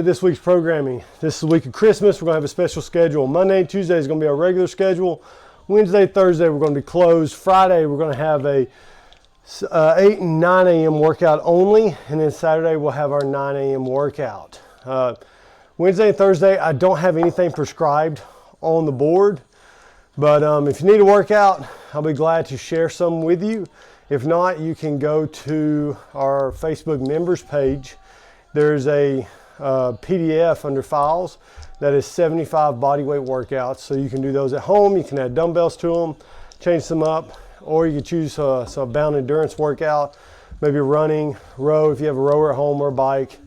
This week's programming. This is the week of Christmas. We're going to have a special schedule. Monday and Tuesday is going to be our regular schedule. Wednesday, Thursday, we're going to be closed. Friday, we're going to have a 8 and 9 a.m. workout only. And then Saturday, we'll have our 9 a.m. workout. Wednesday and Thursday, I don't have anything prescribed on the board. But if you need a workout, I'll be glad to share some with you. If not, you can go to our Facebook members page. There's a PDF under files that is 75 bodyweight workouts. So you can do those at home. You can add dumbbells to them, change them up, or you can choose some bound endurance workout, maybe running, row if you have a rower at home or a bike,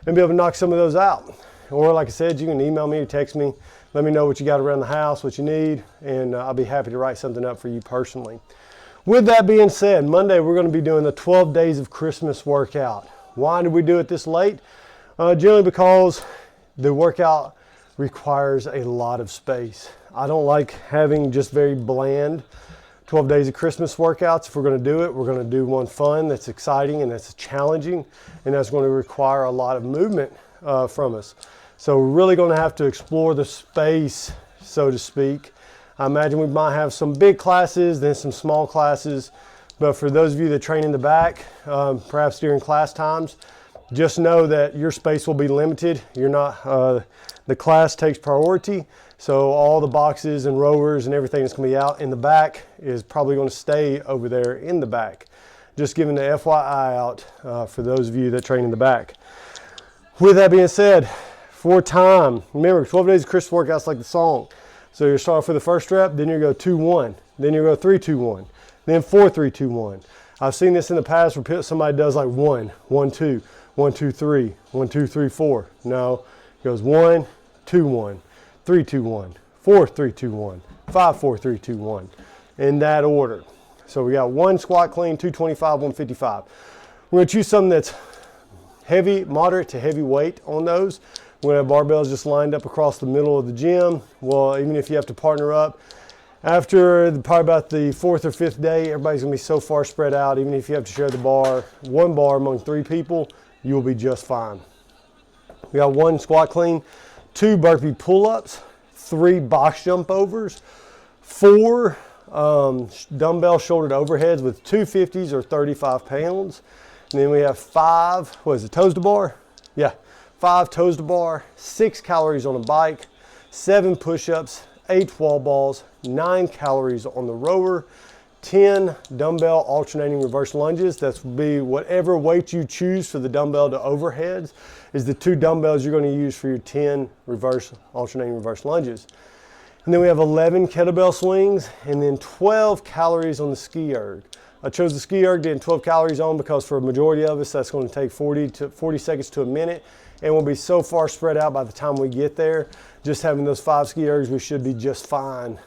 and be able to knock some of those out. Or like I said, you can email me or text me. Let me know what you got around the house, what you need, and I'll be happy to write something up for you personally. With that being said, Monday we're going to be doing the 12 days of Christmas workout. Why did we do it this late? Generally because the workout requires a lot of space. I don't like having just very bland 12 days of Christmas workouts. If we're going to do it, we're going to do one fun that's exciting and that's challenging, and that's going to require a lot of movement from us. So we're really going to have to explore the space, so to speak. I imagine we might have some big classes, then some small classes. But for those of you that train in the back, perhaps during class times, just know that your space will be limited. You're not, the class takes priority. So all the boxes and rowers and everything that's going to be out in the back is probably going to stay over there in the back. Just giving the FYI out for those of you that train in the back. With that being said, for time, remember 12 days of Christmas workouts like the song. So you start off with the first rep, then you go 2-1, then you go 3-2-1, then 4-3-2-1. I've seen this in the past where somebody does like 1-1-2, 1-2-3, 1-2-3-4. No, it goes 1-2-1, 3-2-1, 4-3-2-1, 5-4-3-2-1 in that order. So we got 1 squat clean, 225, 155. We're going to choose something that's heavy, moderate to heavy weight on those. We're going to have barbells just lined up across the middle of the gym. Well, even if you have to partner up, after probably about the 4th or 5th day, everybody's going to be so far spread out. Even if you have to share the bar, one bar among 3 people, you will be just fine. We got 1 squat clean, 2 burpee pull-ups, 3 box jump overs, 4 dumbbell shouldered overheads with 250s or 35 pounds. And then we have 5, what is it, toes to bar? Yeah. 5 toes to bar, 6 calories on a bike, 7 push-ups, 8 wall balls, 9 calories on the rower, 10 dumbbell alternating reverse lunges. That's will be whatever weight you choose for the dumbbell to overheads is the 2 dumbbells you're going to use for your 10 alternating reverse lunges. And then we have 11 kettlebell swings and then 12 calories on the ski erg. I chose the ski erg, getting 12 calories on because for a majority of us that's going to take 40 seconds to a minute. And we'll be so far spread out by the time we get there. Just having those 5 ski ergs, we should be just fine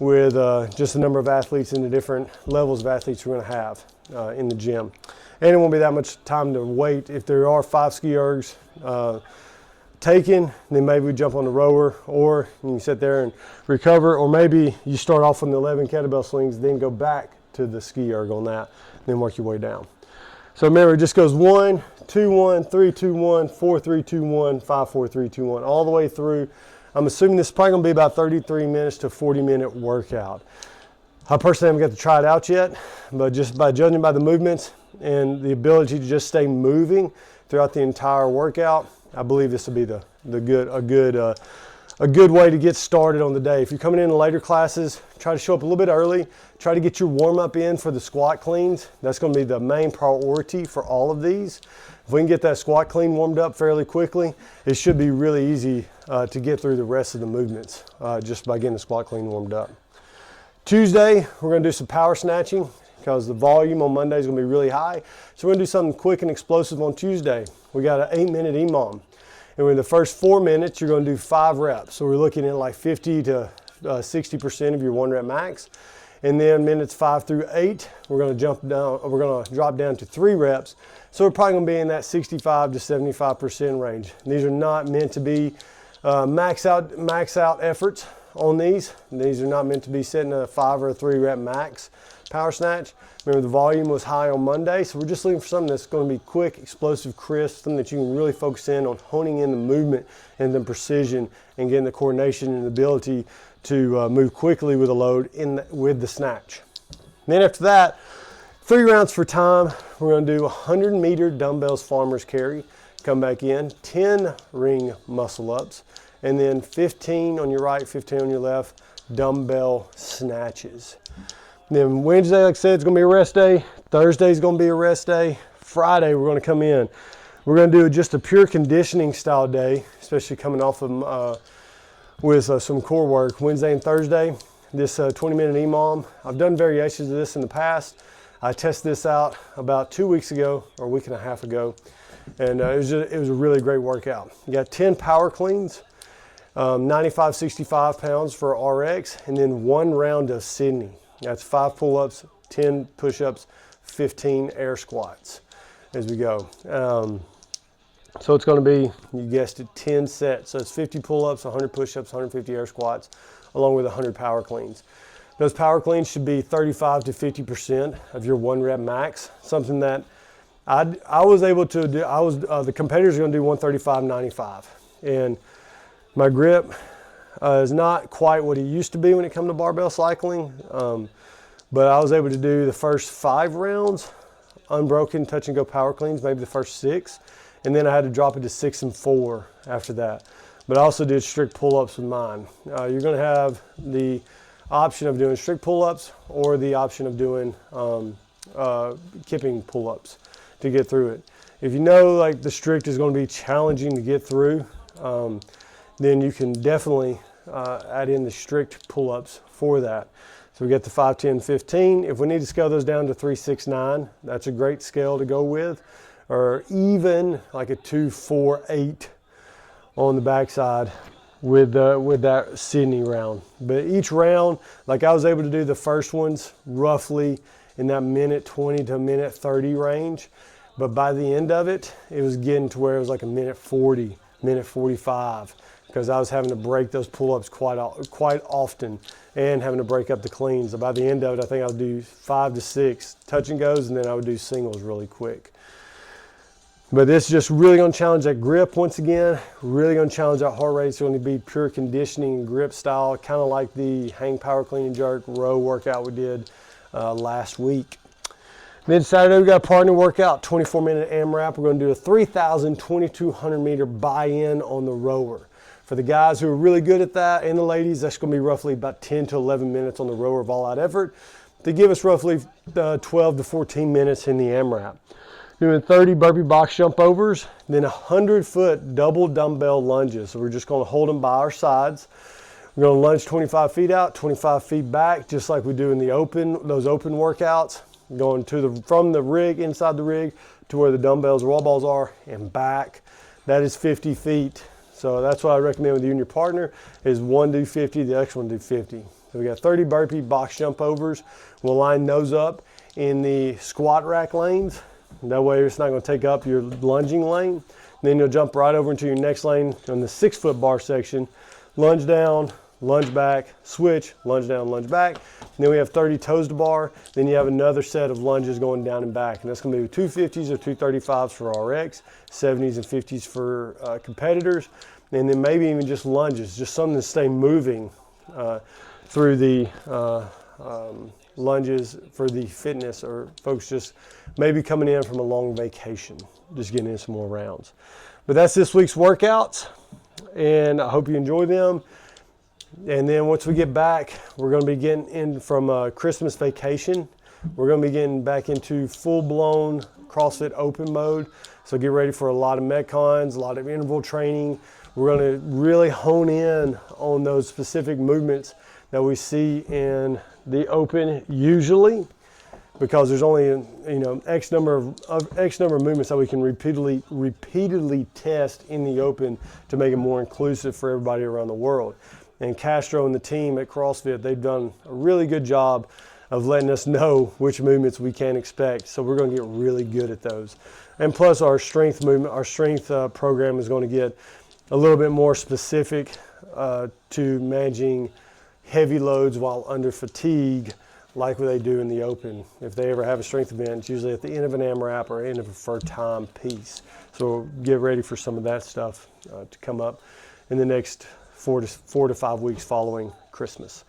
with just the number of athletes and the different levels of athletes we're going to have in the gym. And it won't be that much time to wait. If there are 5 ski ergs taken, then maybe we jump on the rower, or you can sit there and recover, or maybe you start off on the 11 kettlebell swings, then go back to the ski erg on that, then work your way down. So remember, it just goes 1, 2-1, 3-2-1, 4-3-2-1, 5-4-3-2-1, all the way through. I'm assuming this is probably going to be about 33 minutes to 40-minute workout. I personally haven't got to try it out yet, but just by judging by the movements and the ability to just stay moving throughout the entire workout, I believe this will be a good way to get started on the day. If you're coming in the later classes, try to show up a little bit early. Try to get your warm-up in for the squat cleans. That's going to be the main priority for all of these. If we can get that squat clean warmed up fairly quickly, it should be really easy to get through the rest of the movements just by getting the squat clean warmed up. Tuesday, we're going to do some power snatching because the volume on Monday is going to be really high. So we're going to do something quick and explosive on Tuesday. We got an 8-minute EMOM. And in the first 4 minutes, you're going to do 5 reps. So we're looking at like 50 to 60% of your 1 rep max. And then minutes 5 through 8, we're going to drop down to 3 reps. So we're probably going to be in that 65 to 75% range. These are not meant to be max out efforts on these. These are not meant to be setting a 5 or a 3 rep max power snatch. Remember, the volume was high on Monday, so we're just looking for something that's going to be quick, explosive, crisp, something that you can really focus in on honing in the movement and the precision and getting the coordination and the ability to move quickly with a load with the snatch. And then after that, 3 rounds for time. We're going to do 100-meter dumbbells farmer's carry. Come back in, 10 ring muscle ups, and then 15 on your right, 15 on your left, dumbbell snatches. And then Wednesday, like I said, it's going to be a rest day. Thursday is going to be a rest day. Friday, we're going to come in. We're going to do just a pure conditioning style day, especially coming off of with some core work. Wednesday and Thursday, this 20-minute EMOM. I've done variations of this in the past. I tested this out about 2 weeks ago, or a week and a half ago, and it was a really great workout. You got 10 power cleans, 95, 65 pounds for RX, and then 1 round of Sydney. That's 5 pull-ups, 10 push-ups, 15 air squats as we go. So it's going to be, you guessed it, 10 sets. So it's 50 pull-ups, 100 push-ups, 150 air squats, along with 100 power cleans. Those power cleans should be 35 to 50% of your 1 rep max. Something that I was able to do. The competitors are going to do 135-95, and my grip is not quite what it used to be when it comes to barbell cycling. But I was able to do the first 5 rounds unbroken touch and go power cleans, maybe the first 6. And then I had to drop it to 6 and 4 after that. But I also did strict pull-ups with mine. You're going to have the option of doing strict pull-ups or the option of doing kipping pull-ups to get through it. If you know like the strict is going to be challenging to get through, then you can definitely add in the strict pull-ups for that. So we get the 5, 10, 15. If we need to scale those down to 3, 6, 9, that's a great scale to go with. Or even like a 2, 4, 8 on the backside with that Sydney round. But each round, like I was able to do the first ones roughly in that minute 20 to minute 30 range. But by the end of it, it was getting to where it was like a minute 40, minute 45, because I was having to break those pull-ups quite often and having to break up the cleans. So by the end of it, I think I would do 5 to 6 touch and goes, and then I would do singles really quick. But this is just really going to challenge that grip once again, really going to challenge that heart rate. It's going to be pure conditioning and grip style, kind of like the hang power clean and jerk row workout we did last week. Then Saturday we got a partner workout, 24-minute AMRAP. We're going to do a 3,000, 2,200 meter buy-in on the rower. For the guys who are really good at that and the ladies, that's going to be roughly about 10 to 11 minutes on the rower of all-out effort to give us roughly 12 to 14 minutes in the AMRAP. Doing 30 burpee box jump overs, then 100-foot double dumbbell lunges. So we're just going to hold them by our sides. We're going to lunge 25 feet out, 25 feet back, just like we do in the those open workouts. Going from the rig, inside the rig, to where the dumbbells or wall balls are, and back. That is 50 feet. So that's what I recommend with you and your partner, is one do 50, the next one do 50. So we got 30 burpee box jump overs. We'll line those up in the squat rack lanes. That way it's not going to take up your lunging lane. Then you'll jump right over into your next lane on the 6-foot bar section. Lunge down, lunge back, switch, lunge down, lunge back. And then we have 30 toes to bar. Then you have another set of lunges going down and back. And that's going to be 250s or 235s for RX, 70s and 50s for competitors. And then maybe even just lunges, just something to stay moving through the lunges for the fitness, or folks just maybe coming in from a long vacation, just getting in some more rounds. But that's this week's workouts, and I hope you enjoy them. And then once we get back, we're going to be getting in from a Christmas vacation. We're going to be getting back into full-blown CrossFit open mode. So get ready for a lot of Metcons, a lot of interval training. We're going to really hone in on those specific movements that we see in the open usually, because there's only X number of movements that we can repeatedly test in the open to make it more inclusive for everybody around the world. And Castro and the team at CrossFit, they've done a really good job of letting us know which movements we can expect. So we're going to get really good at those. And plus our strength program is going to get a little bit more specific to managing heavy loads while under fatigue like what they do in the open. If they ever have a strength event, it's usually at the end of an AMRAP or end of a preferred time piece. So get ready for some of that stuff to come up in the next 4 to 5 weeks following Christmas.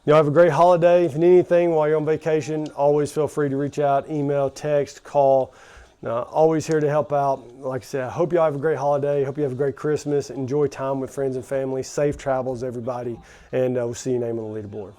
Y'all have a great holiday. If you need anything while you're on vacation, always feel free to reach out, email, text, call. Always here to help out. Like I said, I hope y'all have a great holiday. Hope you have a great Christmas. Enjoy time with friends and family. Safe travels, everybody. And we'll see your name on the leaderboard.